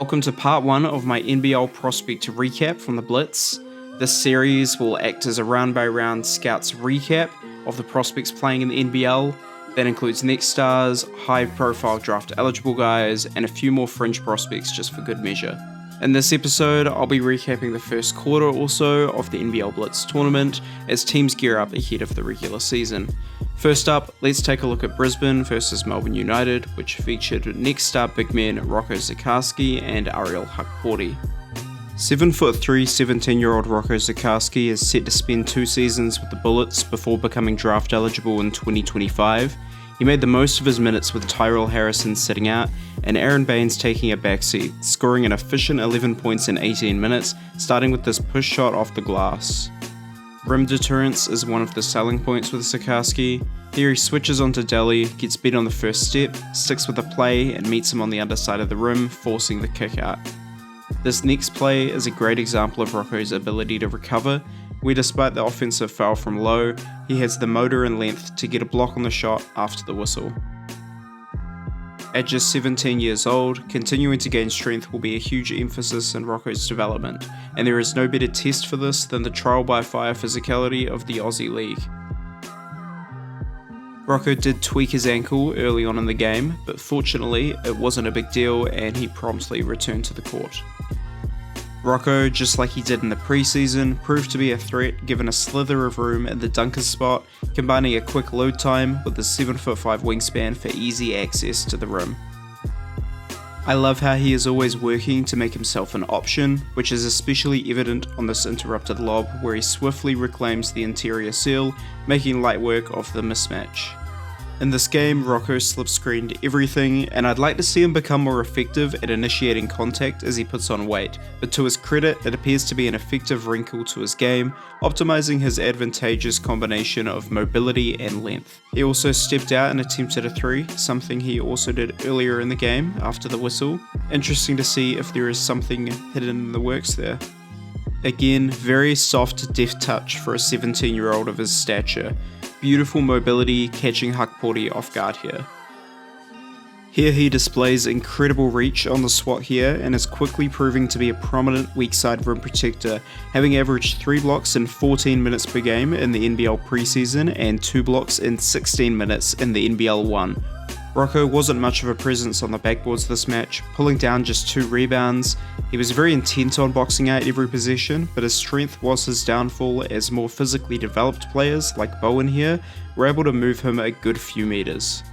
Welcome to part 1 of my NBL prospect recap from the Blitz. This series will act as a round-by-round scouts recap of the prospects playing in the NBL. That includes next stars, high-profile draft-eligible guys, and a few more fringe prospects just for good measure. In this episode, I'll be recapping the first quarter also of the NBL Blitz tournament as teams gear up ahead of the regular season. First up, let's take a look at Brisbane versus Melbourne United, which featured next star big men Rocco Zikarsky and Ariel Hukporti. 7'3", 17-year-old Rocco Zikarsky is set to spend 2 seasons with the Bullets before becoming draft eligible in 2025. He made the most of his minutes with Tyrell Harrison sitting out and Aaron Baines taking a backseat, scoring an efficient 11 points in 18 minutes, starting with this push shot off the glass. Rim deterrence is one of the selling points with Zikarsky. Here he switches onto Delhi, gets beat on the first step, sticks with a play and meets him on the underside of the rim, forcing the kick out. This next play is a great example of Rocco's ability to recover, where despite the offensive foul from low, he has the motor and length to get a block on the shot after the whistle. At just 17 years old, continuing to gain strength will be a huge emphasis in Rocco's development, and there is no better test for this than the trial by fire physicality of the Aussie League. Rocco did tweak his ankle early on in the game, but fortunately it wasn't a big deal and he promptly returned to the court. Rocco, just like he did in the preseason, proved to be a threat given a slither of room at the dunker spot, combining a quick load time with a 7'5" wingspan for easy access to the rim. I love how he is always working to make himself an option, which is especially evident on this interrupted lob where he swiftly reclaims the interior seal, making light work of the mismatch. In this game, Rocco slip-screened everything, and I'd like to see him become more effective at initiating contact as he puts on weight, but to his credit, it appears to be an effective wrinkle to his game, optimizing his advantageous combination of mobility and length. He also stepped out and attempted a 3, something he also did earlier in the game after the whistle. Interesting to see if there is something hidden in the works there. Again, very soft, deft touch for a 17-year-old of his stature. Beautiful mobility, catching Hukporti off guard here. Here he displays incredible reach on the swat here and is quickly proving to be a prominent weak side rim protector, having averaged 3 blocks in 14 minutes per game in the NBL preseason and 2 blocks in 16 minutes in the NBL 1. Rocco wasn't much of a presence on the backboards this match, pulling down just 2 rebounds. He was very intent on boxing out every possession, but his strength was his downfall as more physically developed players, like Bowen here, were able to move him a good few meters.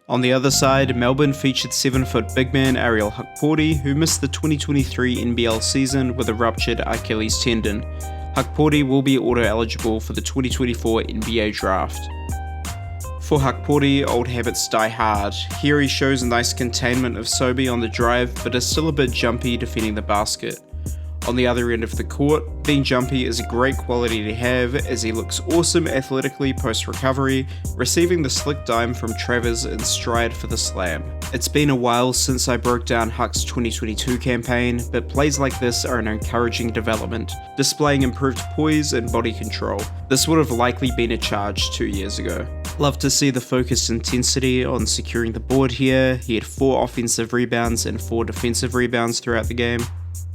On the other side, Melbourne featured 7-foot big man Ariel Hukporti, who missed the 2023 NBL season with a ruptured Achilles tendon. Hukporti will be auto-eligible for the 2024 NBA draft. For Hukporti, old habits die hard. Here he shows a nice containment of Sobi on the drive, but is still a bit jumpy defending the basket. On the other end of the court, being jumpy is a great quality to have as he looks awesome athletically post-recovery, receiving the slick dime from Travers in stride for the slam. It's been a while since I broke down Huck's 2022 campaign, but plays like this are an encouraging development, displaying improved poise and body control. This would have likely been a charge 2 years ago. Love to see the focused intensity on securing the board here. He had 4 offensive rebounds and 4 defensive rebounds throughout the game.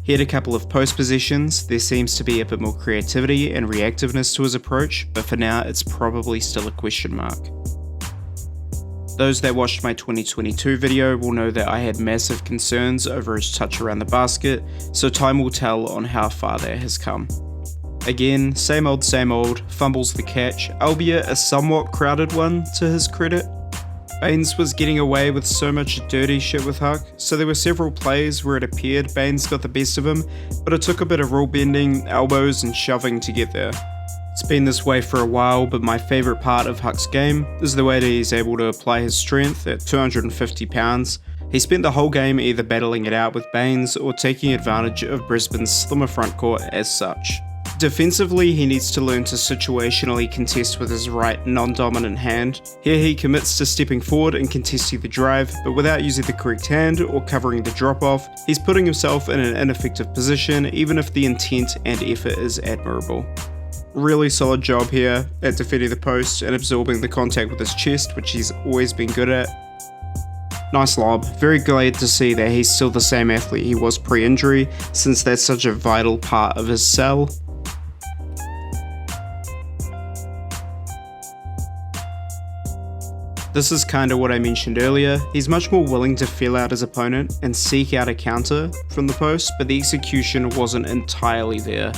He had a couple of post possessions. There seems to be a bit more creativity and reactiveness to his approach, but for now it's probably still a question mark. Those that watched my 2022 video will know that I had massive concerns over his touch around the basket, so time will tell on how far that has come. Again, same old, fumbles the catch, albeit a somewhat crowded one to his credit. Baines was getting away with so much dirty shit with Huck, so there were several plays where it appeared Baines got the best of him, but it took a bit of rule bending, elbows and shoving to get there. It's been this way for a while, but my favourite part of Huck's game is the way that he's able to apply his strength at 250 pounds. He spent the whole game either battling it out with Baines or taking advantage of Brisbane's slimmer front court as such. Defensively, he needs to learn to situationally contest with his right non-dominant hand. Here he commits to stepping forward and contesting the drive, but without using the correct hand or covering the drop-off, he's putting himself in an ineffective position even if the intent and effort is admirable. Really solid job here at defending the post and absorbing the contact with his chest, which he's always been good at. Nice lob. Very glad to see that he's still the same athlete he was pre-injury, since that's such a vital part of his cell. This is kinda what I mentioned earlier. He's much more willing to feel out his opponent and seek out a counter from the post, but the execution wasn't entirely there.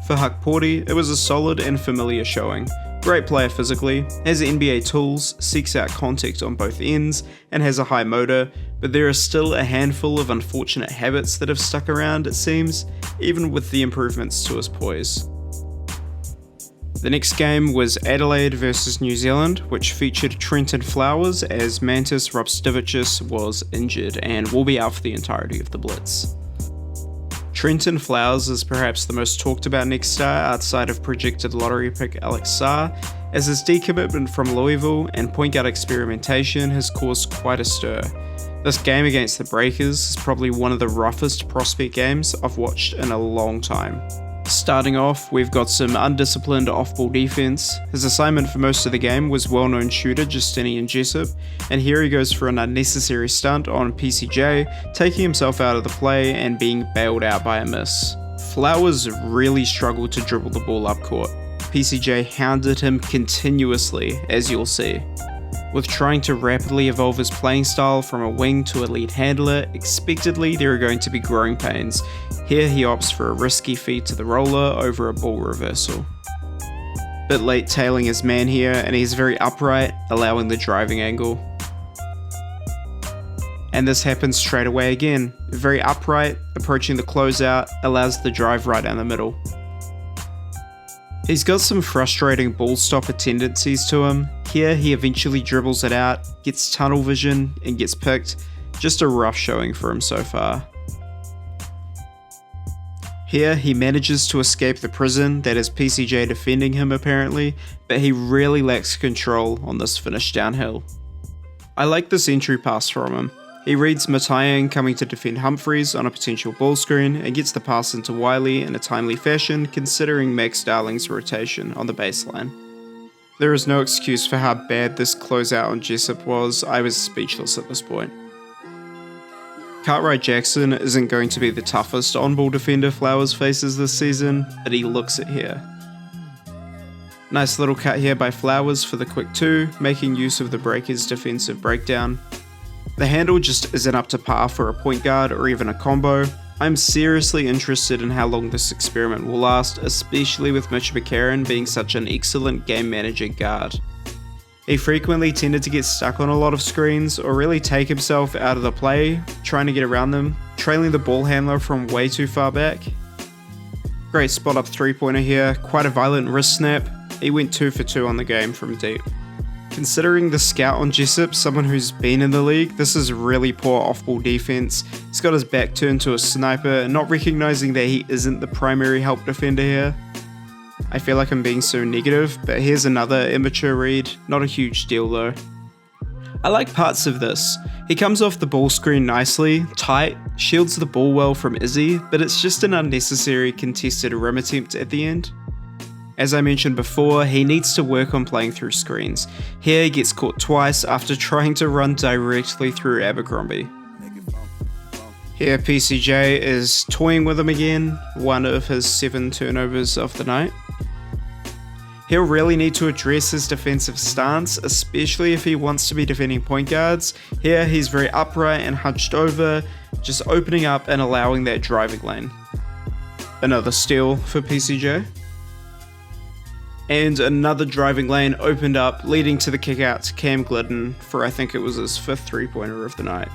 For Hukporti, it was a solid and familiar showing. Great player physically, has NBA tools, seeks out contact on both ends, and has a high motor, but there are still a handful of unfortunate habits that have stuck around, it seems, even with the improvements to his poise. The next game was Adelaide versus New Zealand, which featured Trentyn Flowers as Mantis Robstovicius was injured and will be out for the entirety of the Blitz. Trentyn Flowers is perhaps the most talked about next star outside of projected lottery pick Alex Sarr, as his decommitment from Louisville and point guard experimentation has caused quite a stir. This game against the Breakers is probably one of the roughest prospect games I've watched in a long time. Starting off, we've got some undisciplined off-ball defense. His assignment for most of the game was well-known shooter Justinian Jessup, and here he goes for an unnecessary stunt on PCJ, taking himself out of the play and being bailed out by a miss. Flowers really struggled to dribble the ball up court. PCJ hounded him continuously, as you'll see. With trying to rapidly evolve his playing style from a wing to a lead handler, expectedly there are going to be growing pains. Here he opts for a risky feed to the roller over a ball reversal. Bit late tailing his man here, and he's very upright, allowing the driving angle. And this happens straight away again. Very upright, approaching the closeout, allows the drive right down the middle. He's got some frustrating ball stopper tendencies to him. Here he eventually dribbles it out, gets tunnel vision, and gets picked. Just a rough showing for him so far. Here he manages to escape the prison that is PCJ defending him apparently, but he really lacks control on this finish downhill. I like this entry pass from him. He reads Matayan coming to defend Humphries on a potential ball screen and gets the pass into Wiley in a timely fashion considering Max Darling's rotation on the baseline. There is no excuse for how bad this closeout on Jessup was. I was speechless at this point. Cartwright Jackson isn't going to be the toughest on-ball defender Flowers faces this season, but he looks it here. Nice little cut here by Flowers for the quick 2, making use of the Breakers' defensive breakdown. The handle just isn't up to par for a point guard or even a combo. I'm seriously interested in how long this experiment will last, especially with Mitch McCarron being such an excellent game manager guard. He frequently tended to get stuck on a lot of screens or really take himself out of the play, trying to get around them, trailing the ball handler from way too far back. Great spot up 3-pointer here, quite a violent wrist snap. He went 2 for 2 on the game from deep. Considering the scout on Jessup, someone who's been in the league, this is really poor off-ball defense. He's got his back turned to a sniper, not recognizing that he isn't the primary help defender here. I feel like I'm being so negative, but here's another immature read, not a huge deal though. I like parts of this. He comes off the ball screen nicely, tight, shields the ball well from Izzy, but it's just an unnecessary contested rim attempt at the end. As I mentioned before, he needs to work on playing through screens. Here he gets caught twice after trying to run directly through Abercrombie. Here PCJ is toying with him again, one of his 7 turnovers of the night. He'll really need to address his defensive stance, especially if he wants to be defending point guards. Here he's very upright and hunched over, just opening up and allowing that driving lane. Another steal for PCJ. And another driving lane opened up, leading to the kick out to Cam Glidden for I think it was his 5th 3-pointer of the night.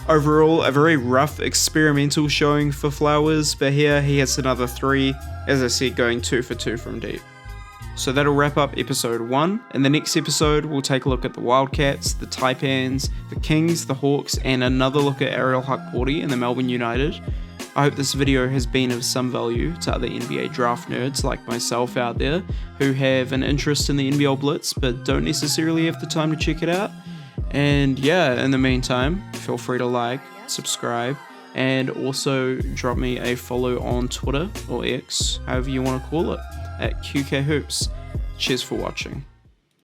Overall, a very rough experimental showing for Flowers, but here he has another 3, as I said, going 2 for 2 from deep. So that'll wrap up episode 1. In the next episode, we'll take a look at the Wildcats, the Taipans, the Kings, the Hawks, and another look at Ariel Hukporti and the Melbourne United. I hope this video has been of some value to other NBA draft nerds like myself out there who have an interest in the NBL Blitz but don't necessarily have the time to check it out. And yeah, in the meantime, feel free to like, subscribe, and also drop me a follow on Twitter or X, however you want to call it, at QK Hoops. Cheers for watching.